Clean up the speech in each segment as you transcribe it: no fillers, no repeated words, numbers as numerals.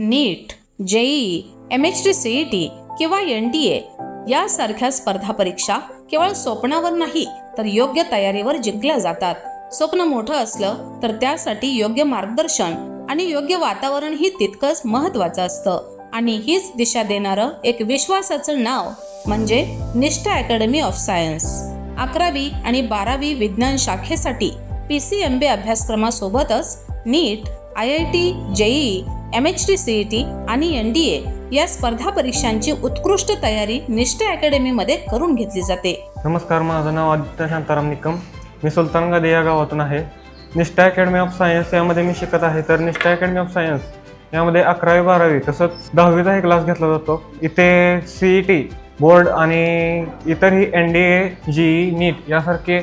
नीट, JEE, MHT CET किंवा NDA यासारख्या स्पर्धा परीक्षा केवळ स्वप्नावर नाही तर योग्य तयारीवर जिंकल्या जातात. स्वप्न मोठं असलं तर त्यासाठी योग्य मार्गदर्शन आणि योग्य वातावरण ही तितकंच महत्त्वाचं असतं. आणि हीच दिशा देणारं एक विश्वासाचं नाव म्हणजे निष्ठा अकॅडमी ऑफ सायन्स. 11वी आणि 12वी विज्ञान शाखेसाठी PCMB अभ्यासक्रमासोबतच नीट, IIT, जेईई, MHT CET आणि NDA या स्पर्धा परीक्षांची उत्कृष्ट तयारी निष्ठा अकॅडमीमध्ये करून घेतली जाते. नमस्कार, माझं नाव आदित्य शांताराम निकम. मी सुलतानगड या गावातून आहे. निष्ठा अकॅडमी ऑफ सायन्स यामध्ये मी शिकत आहे. तर निष्ठा अकॅडमी ऑफ सायन्स यामध्ये 11वी 12वी तसंच 10वीचाही क्लास घेतला जातो. इथे CET बोर्ड आणि इतरही NDA, JEE, नीट यासारखे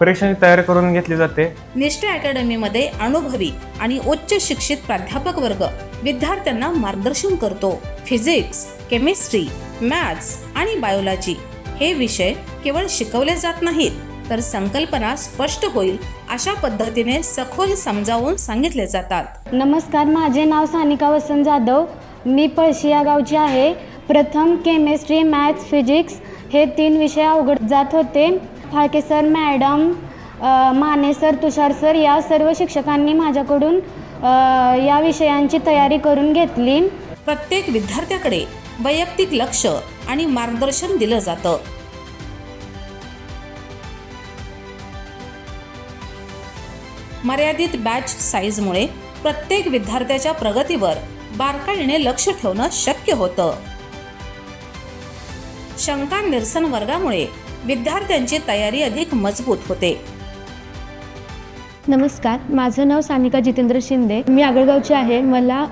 परीक्षांची तयारी करून घेतली जाते. निष्ठा अकॅडमीमध्ये अनुभवी आणि उच्च शिक्षित प्राध्यापक वर्ग विद्यार्थ्यांना मार्गदर्शन करतो. फिजिक्स, केमिस्ट्री, मॅथ्स आणि बायोलॉजी हे विषय केवळ शिकवले जात नाहीत तर संकल्पना स्पष्ट होईल अशा पद्धतीने सखोल समजावून सांगितले जातात. नमस्कार, माझे नाव सानिका वसंत जाधव. मी पळशी या गावची आहे. प्रथम केमिस्ट्री, मॅथ्स, फिजिक्स हे 3 विषय अवघड जात होते. Phalke sir, madam, Mane sir, Tushar sir या सर्व शिक्षकांनी माझ्याकडून या विषयांची तयारी करून घेतली. प्रत्येक विद्यार्थ्याकडे वैयक्तिक लक्ष आणि मार्गदर्शन दिलं जातं. मर्यादित बॅच साईजमुळे प्रत्येक विद्यार्थ्याच्या प्रगतीवर बारकाईने लक्ष ठेवणं शक्य होतं. शंका निरसन वर्गामुळे विद्यार्थ्यांची तयारी अधिक मजबूत होते. नमस्कार, माझं नाव सानिका जितेंद्र शिंदे. मी आगळगावची आहे. मला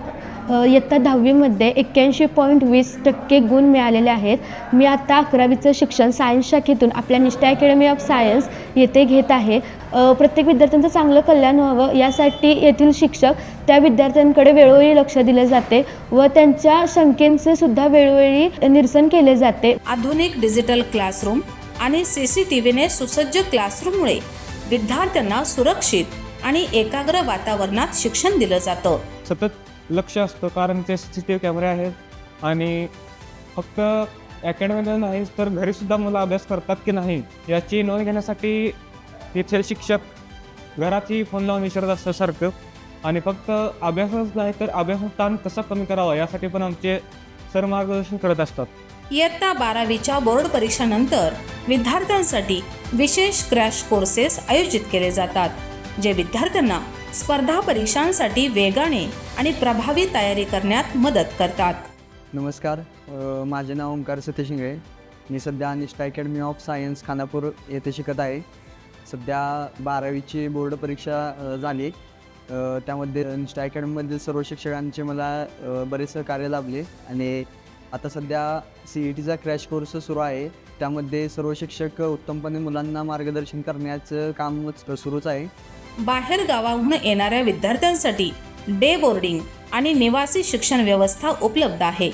इयत्ता 10वीमध्ये 81.20% गुण मिळालेले आहेत. मी आता 11वीचं शिक्षण सायन्स शाखेतून आपल्या निष्ठा अकॅडमी ऑफ सायन्स येथे घेत आहे. प्रत्येक विद्यार्थ्यांचं चांगलं कल्याण व्हावं यासाठी येथील शिक्षक त्या विद्यार्थ्यांकडे वेळोवेळी लक्ष दिले जाते व त्यांच्या शंकेचे सुद्धा वेळोवेळी निरसन केले जाते. आधुनिक डिजिटल क्लासरूम आणि CCTVने सुसज्ज क्लासरूममुळे विद्यार्थ्यांना सुरक्षित आणि एकाग्र वातावरणात शिक्षण दिलं जातं. सतत लक्ष असतं कारण ते CCTV कॅमेरे आहेत आणि फक्त अकॅडमीमध्ये नाहीच तर घरीसुद्धा मुलं अभ्यास करतात की नाही याची नोंद घेण्यासाठी तिथे शिक्षक घरातही फोन लावून विचारत असतं सारखं. आणि फक्त अभ्यासच नाही तर अभ्यासाचा ताण कसा कमी करावा यासाठी पण आमचे सर मार्गदर्शन करत असतात. इयत्ता 12वीच्या बोर्ड परीक्षानंतर विद्यार्थ्यांसाठी विशेष क्रॅश कोर्सेस आयोजित केले जातात, जे विद्यार्थ्यांना स्पर्धा परीक्षांसाठी वेगाने आणि प्रभावी तयारी करण्यात मदत करतात. नमस्कार, माझे नाव ओंकार सतीश इंगळे. मी सध्या निष्ठा अकॅडमी ऑफ सायन्स खानापूर येथे शिकत आहे. सध्या 12वीची बोर्ड परीक्षा झाली. त्यामध्ये निष्ठा अकॅडमीमधील सर्व शिक्षकांचे मला बरेच सहकार्य लाभले आणि आता सध्या CETचा क्रॅश कोर्स सुरू आहे. त्यामध्ये सर्व शिक्षक उत्तमपणे मुलांना मार्गदर्शन करण्याचं काम सुरूच आहे. बाहेर गावाहून येणाऱ्या विद्यार्थ्यांसाठी डे बोर्डिंग आणि निवासी शिक्षण व्यवस्था उपलब्ध आहे.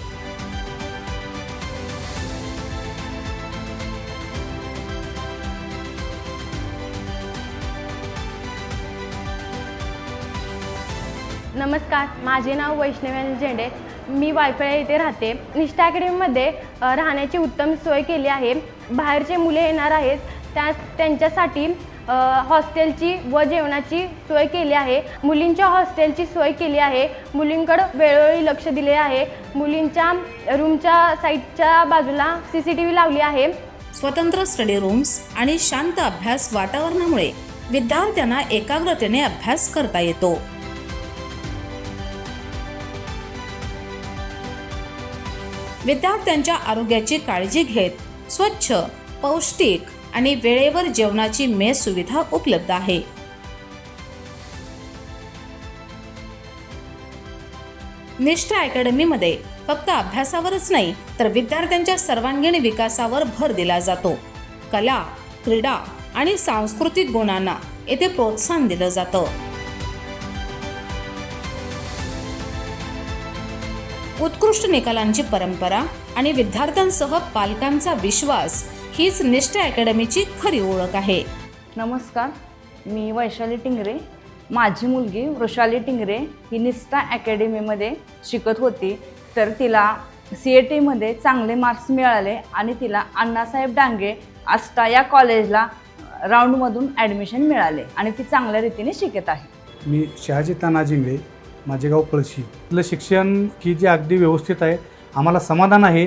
नमस्कार, माझे नाव वैष्णवी झेंडे. मी वायफळ येथे राहते. निष्ठा अकॅडमीमध्ये राहण्याची उत्तम सोय केली आहे. बाहेरचे मुले येणार आहेत त्यांच्यासाठी हॉस्टेलची व जेवणाची सोय केली आहे. मुलींच्या हॉस्टेलची सोय केली आहे. मुलींकडं वेळोवेळी लक्ष दिले आहे. मुलींच्या रूमच्या साईडच्या बाजूला CCTV लावली आहे. स्वतंत्र स्टडी रूम्स आणि शांत अभ्यास वातावरणामुळे विद्यार्थ्यांना एकाग्रतेने अभ्यास करता येतो. विद्यार्थ्यांच्या आरोग्याची काळजी घेत स्वच्छ, पौष्टिक आणि वेळेवर जेवणाची मेस सुविधा उपलब्ध आहे. निष्ठा अकॅडमीमध्ये फक्त अभ्यासावरच नाही तर विद्यार्थ्यांच्या सर्वांगीण विकासावर भर दिला जातो. कला, क्रीडा आणि सांस्कृतिक गुणांना येथे प्रोत्साहन दिलं जातं. उत्कृष्ट निकालांची परंपरा आणि विद्यार्थ्यांसह पालकांचा विश्वास हीच निष्ठा अकॅडमीची खरी ओळख आहे. नमस्कार, मी वैशाली टिंगरे. माझी मुलगी वृषाली टिंगरे ही निष्ठा अकॅडमीमध्ये शिकत होती, तर तिला CATमध्ये चांगले मार्क्स मिळाले आणि तिला अण्णासाहेब डांगे आष्टा या कॉलेजला राऊंडमधून ॲडमिशन मिळाले आणि ती चांगल्या रीतीने शिकत आहे. मी शहाजी ताना जिंगळे, माझे गाव पळशी. इथलं शिक्षण की जे अगदी व्यवस्थित आहे, आम्हाला समाधान आहे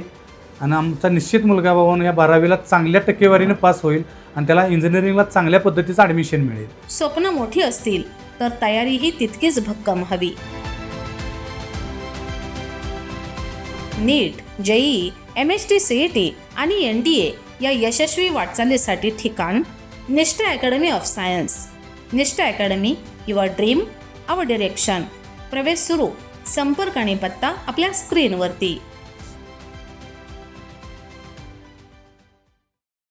आणि आमचा निश्चित मुलगा बाबा या 12वीला चांगल्या टक्केवारीने पास होईल आणि त्याला इंजिनिअरिंगला चांगल्या पद्धतीचं ॲडमिशन मिळेल. स्वप्न मोठी असतील तर तयारीही तितकीच भक्कम हवी. नीट, JEE, MHT CET आणि NDA या यशस्वी वाटचालीसाठी ठिकाण Nishtha academy of science. Nishtha academy, your dream our direction. प्रवेश सुरू. संपर्क आणि पत्ता आपल्या स्क्रीनवरती.